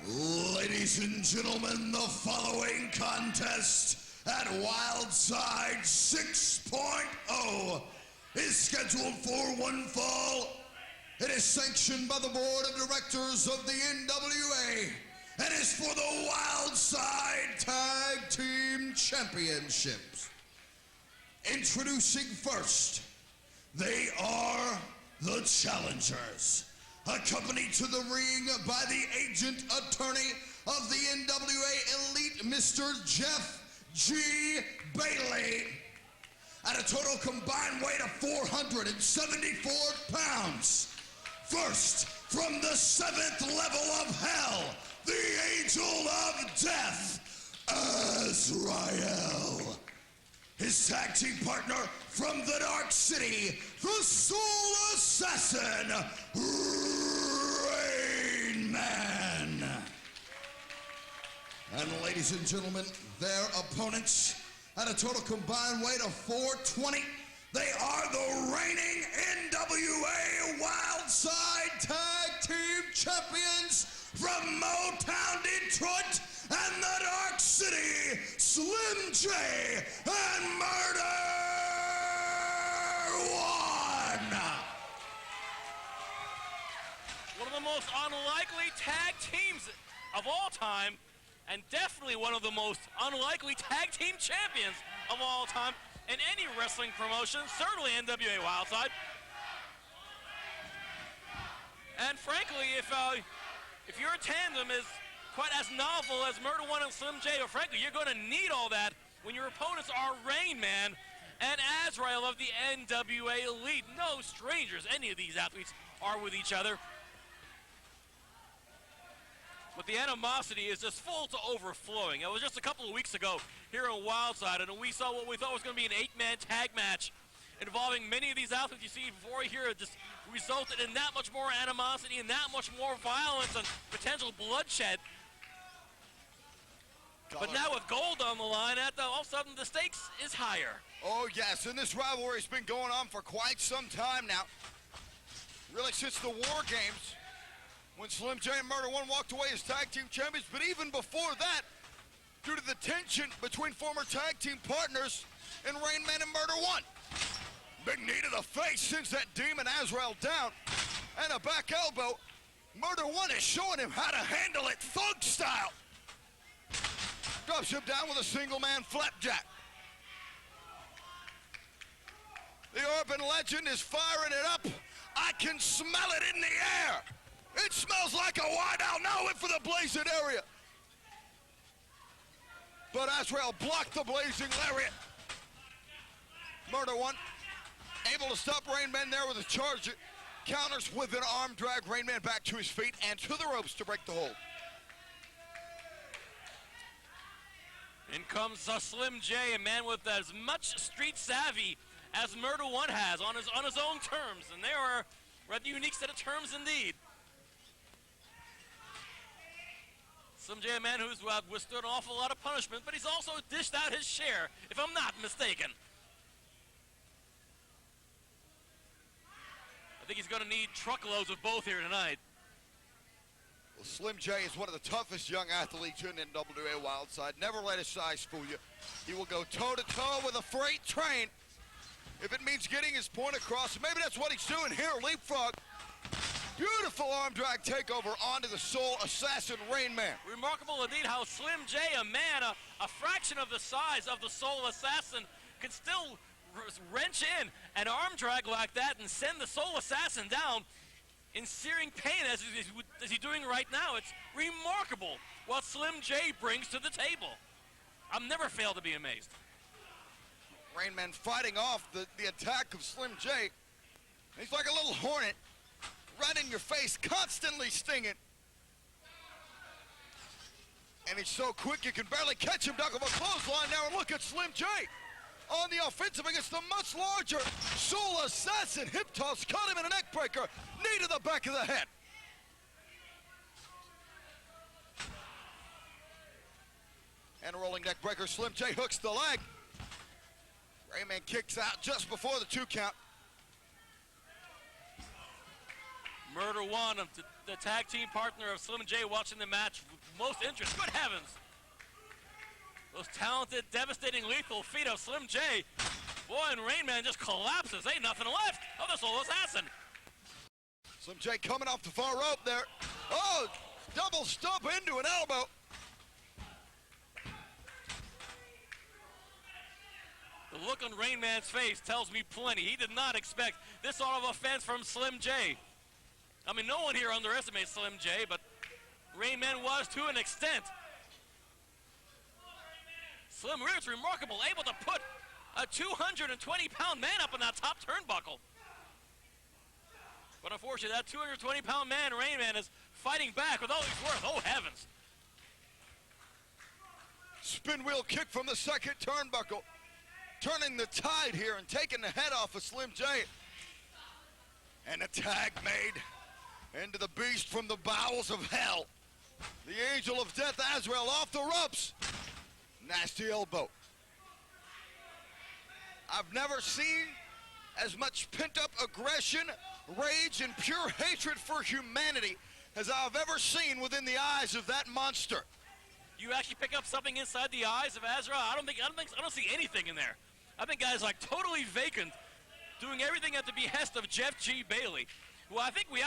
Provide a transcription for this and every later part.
Ladies and gentlemen, the following contest at Wildside 6.0 is scheduled for one fall. It is sanctioned by the Board of Directors of the NWA and is for the Wildside Tag Team Championships. Introducing first, they are the challengers. Accompanied to the ring by the agent attorney of the NWA Elite, Mr. Jeff G. Bailey. At a total combined weight of 474 pounds. First, from the 7th level of hell, the Angel of Death, Azrael. His tag team partner from the Dark City, the Soul Assassin, Rainman. And ladies and gentlemen, their opponents at a total combined weight of 420. They are the reigning NWA Wildside Tag Team Champions from Motown, Detroit, and the Dark City, Slim J and Murder One. One of the most unlikely tag teams of all time, and definitely one of the most unlikely tag team champions of all time in any wrestling promotion, certainly NWA Wildside. And frankly, if your tandem is quite as novel as Murder One and Slim J, or frankly, you're going to need all that when your opponents are Rainman and Azrael of the NWA Elite. No strangers, any of these athletes are with each other. But the animosity is just full to overflowing. It was just a couple of weeks ago here in Wildside, and we saw what we thought was going to be an 8-man tag match involving many of these athletes you see before here. It just resulted in that much more animosity and that much more violence and potential bloodshed. But now with gold on the line, all of a sudden the stakes is higher. Oh yes, and this rivalry's been going on for quite some time now. Really since the War Games, when Slim J and Murder One walked away as tag team champions. But even before that, due to the tension between former tag team partners and Rainman and Murder One. Big knee to the face sends that demon Azrael down, and a back elbow. Murder One is showing him how to handle it thug style. Drops him down with a single man flapjack. The urban legend is firing it up. I can smell it in the air. It smells like a wideout. Now in for the blazing area. But Azrael blocked the blazing lariat. Murder One able to stop Rainman there with a charge. Counters with an arm drag Rainman back to his feet and to the ropes to break the hold. In comes Slim J, a man with as much street savvy as Murder One has on his own terms, and they are a rather unique set of terms indeed. Slim J, a man who's withstood an awful lot of punishment, but he's also dished out his share, if I'm not mistaken. I think he's going to need truckloads of both here tonight. Well, Slim J is one of the toughest young athletes in NWA Wildside. Never let his size fool you. He will go toe-to-toe with a freight train if it means getting his point across. Maybe that's what he's doing here, leapfrog. Beautiful arm drag takeover onto the Soul Assassin Rainman. Remarkable indeed how Slim J, a man a fraction of the size of the Soul Assassin, can still wrench in an arm drag like that and send the Soul Assassin down in searing pain as he's doing right now. It's remarkable what Slim J brings to the table. I've never failed to be amazed. Rainman fighting off the attack of Slim J. He's like a little hornet. Right in your face, constantly stinging. And he's so quick you can barely catch him down of a clothesline now. And look at Slim J on the offensive against the much larger Soul Assassin. Hip toss, caught him in a neck breaker. Knee to the back of the head. And a rolling neck breaker. Slim J hooks the leg. Rainman kicks out just before the 2 count. Murder One, the tag team partner of Slim J, watching the match with most interest. Good heavens! Those talented, devastating, lethal feet of Slim J. Boy, and Rainman just collapses. Ain't nothing left of the Soul Assassin. Slim J coming off the far rope there. Oh, double stomp into an elbow. The look on Rainman's face tells me plenty. He did not expect this sort of offense from Slim J. I mean, no one here underestimates Slim J, but Rainman was to an extent. Slim is remarkable, able to put a 220-pound man up on that top turnbuckle. But unfortunately, that 220-pound man, Rainman, is fighting back with all he's worth. Oh, heavens. Spin wheel kick from the second turnbuckle. Turning the tide here and taking the head off of Slim J. And a tag made into the beast from the bowels of hell. The Angel of Death, Azrael, off the ropes. Nasty elbow. I've never seen as much pent-up aggression, rage, and pure hatred for humanity as I've ever seen within the eyes of that monster. You actually pick up something inside the eyes of Azrael? I don't see anything in there. I think guy's like totally vacant, doing everything at the behest of Jeff G. Bailey. Well, I think we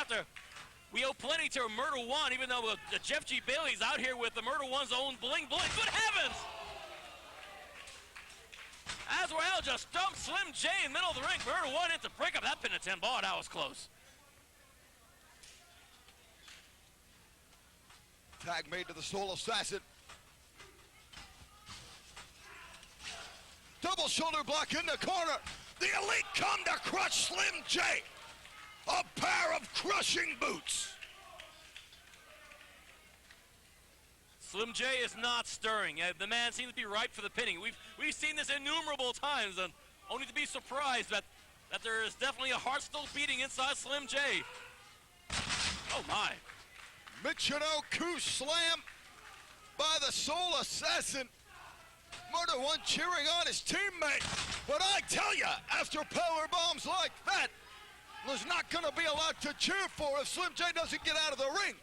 owe plenty to Murder One, even though Jeff G. Bailey's out here with the Murder One's own bling bling. Good heavens! Azrael just dumped Slim J in the middle of the ring. Murder One into break up that pin at 10 ball. That was close. Tag made to the Soul Assassin. Double shoulder block in the corner. The Elite come to crush Slim J. A pair of crushing boots. Slim J is not stirring. The man seems to be ripe for the pinning. We've seen this innumerable times, and only to be surprised that there is definitely a heart still beating inside Slim J. Oh my. Michinoku slam by the Soul Assassin. Murder One cheering on his teammate. But I tell you, after power bombs like that, there's not going to be a lot to cheer for if Slim J doesn't get out of the ring.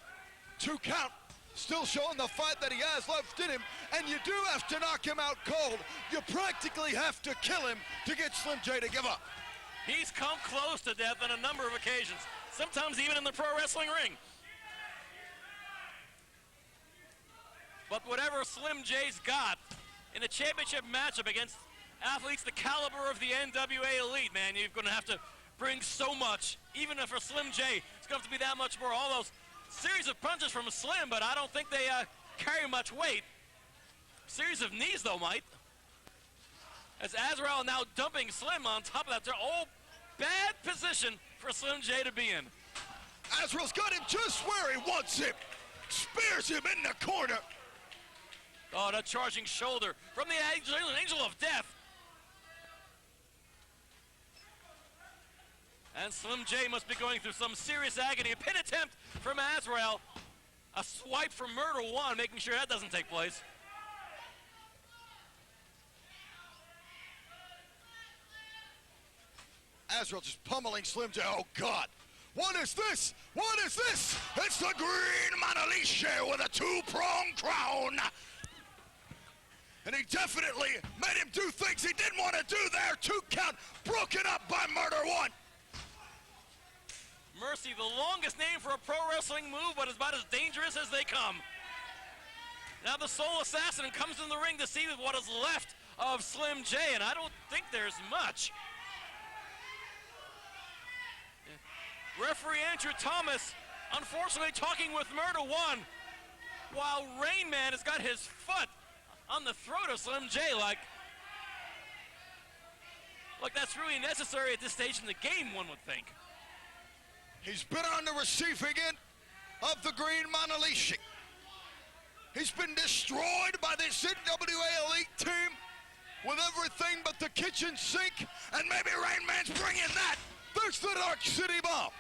2 count. Still showing the fight that he has left in him, and you do have to knock him out cold. You practically have to kill him to get Slim J to give up. He's come close to death on a number of occasions, sometimes even in the pro wrestling ring. But whatever Slim J's got in a championship matchup against athletes the caliber of the NWA Elite, man, you're going to have to bring so much. Even if for Slim J, it's going to have to be that much more. All those series of punches from Slim, but I don't think they carry much weight. Series of knees, though, might. As Azrael now dumping Slim on top of that. They're all bad position for Slim J to be in. Azrael's got him just where he wants him. Spears him in the corner. Oh, that charging shoulder from the Angel of Death. And Slim J must be going through some serious agony. A pin attempt from Azrael. A swipe from Murder One, making sure that doesn't take place. Azrael just pummeling Slim J. Oh, God. What is this? What is this? It's the Green Manaliche with a 2-pronged crown. And he definitely made him do things he didn't want to do there. 2 count broken up by Murder One. Mercy, the longest name for a pro wrestling move, but is about as dangerous as they come. Now the Soul Assassin comes in the ring to see what is left of Slim J, and I don't think there's much. Referee Andrew Thomas, unfortunately, talking with Murder One, while Rainman has got his foot on the throat of Slim J, like that's really necessary at this stage in the game, one would think. He's been on the receiving end of the Green Manaliche. He's been destroyed by this NWA Elite team with everything but the kitchen sink, and maybe Rainman's bringing that. There's the Dark City Bomb.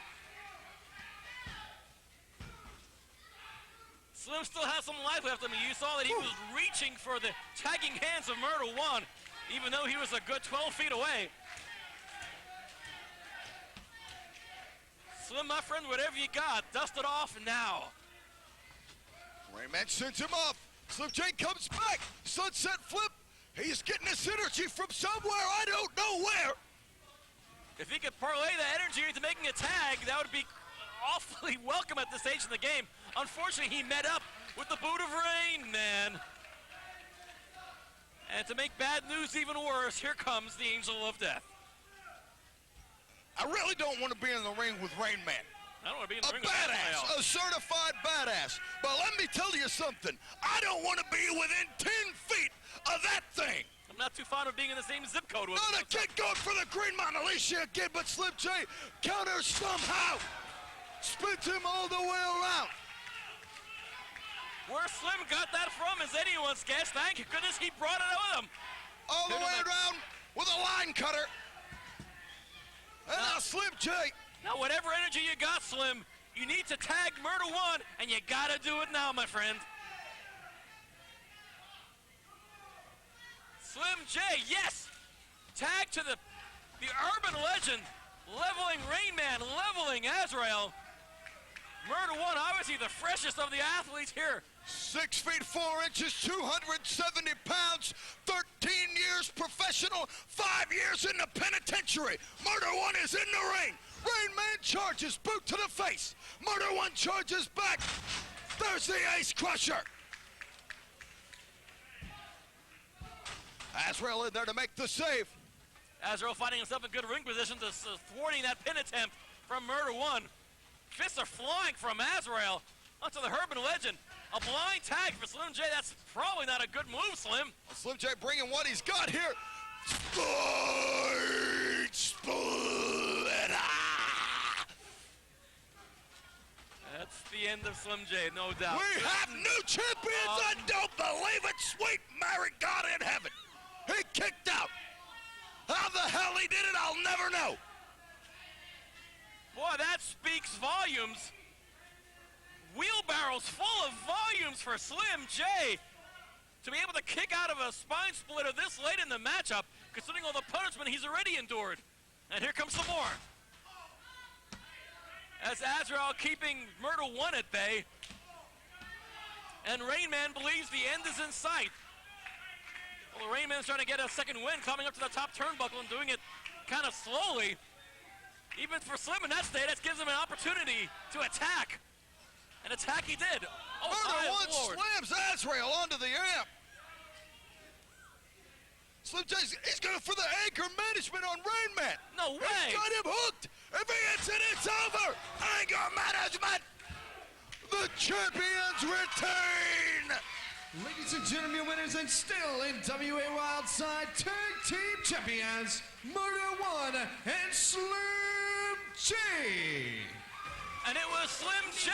Slim still has some life left in him. You saw that he was reaching for the tagging hands of Murder One, even though he was a good 12 feet away. Slim, my friend, whatever you got, dust it off now. Rainman sends him off. Slim J comes back. Sunset flip. He's getting his energy from somewhere. I don't know where. If he could parlay that energy into making a tag, that would be awfully welcome at this stage in the game. Unfortunately, he met up with the boot of Rainman. And to make bad news even worse, here comes the Angel of Death. I really don't want to be in the ring with Rainman. I don't want to be in the ring with badass, a certified badass. But let me tell you something. I don't want to be within 10 feet of that thing. I'm not too fond of being in the same zip code with him. Not a kid going for the green Mona Lisa kid, but Slim J counters somehow. Spins him all the way around. Where Slim got that from is anyone's guess. Thank goodness he brought it with him. All the way around with a line cutter. And now Slim J. Now, whatever energy you got, Slim, you need to tag Murder One, and you gotta do it now, my friend. Slim J, yes! Tag to the urban legend, leveling Rainman, leveling Azrael. Murder One, obviously the freshest of the athletes here. 6 feet 4 inches, 270 pounds, 13 years professional, 5 years in the penitentiary. Murder One is in the ring. Rainman charges, boot to the face. Murder One charges back. There's the Ace Crusher. Azrael in there to make the save. Azrael finding himself in good ring position to thwarting that pin attempt from Murder One. Fists are flying from Azrael onto the urban legend. A blind tag for Slim J. That's probably not a good move, Slim. Well, Slim J bringing what he's got here. That's the end of Slim J, no doubt. We have new champions. I don't believe it. Sweet Mary God in heaven. He kicked out. How the hell he did it, I'll never know. Boy, that speaks volumes. Wheelbarrows full of volumes for Slim J to be able to kick out of a spine splitter this late in the matchup, considering all the punishment he's already endured. And here comes some more. As Azrael keeping Murder One at bay, and Rainman believes the end is in sight. Well, Rainman's trying to get a second win, coming up to the top turnbuckle and doing it kind of slowly. Even for Slim in that state, that gives him an opportunity to attack. An attack he did. Oh, Murder One Lord. slams Azrael onto the amp. Slim J's, he's going for the anger management on Rainman. No way. He's got him hooked. If he hits it, it's over. Anger management. The champions retain. Ladies and gentlemen, your winners and still NWA Wildside Tag Team Champions, Murder One and Slim J. And it was Slim J.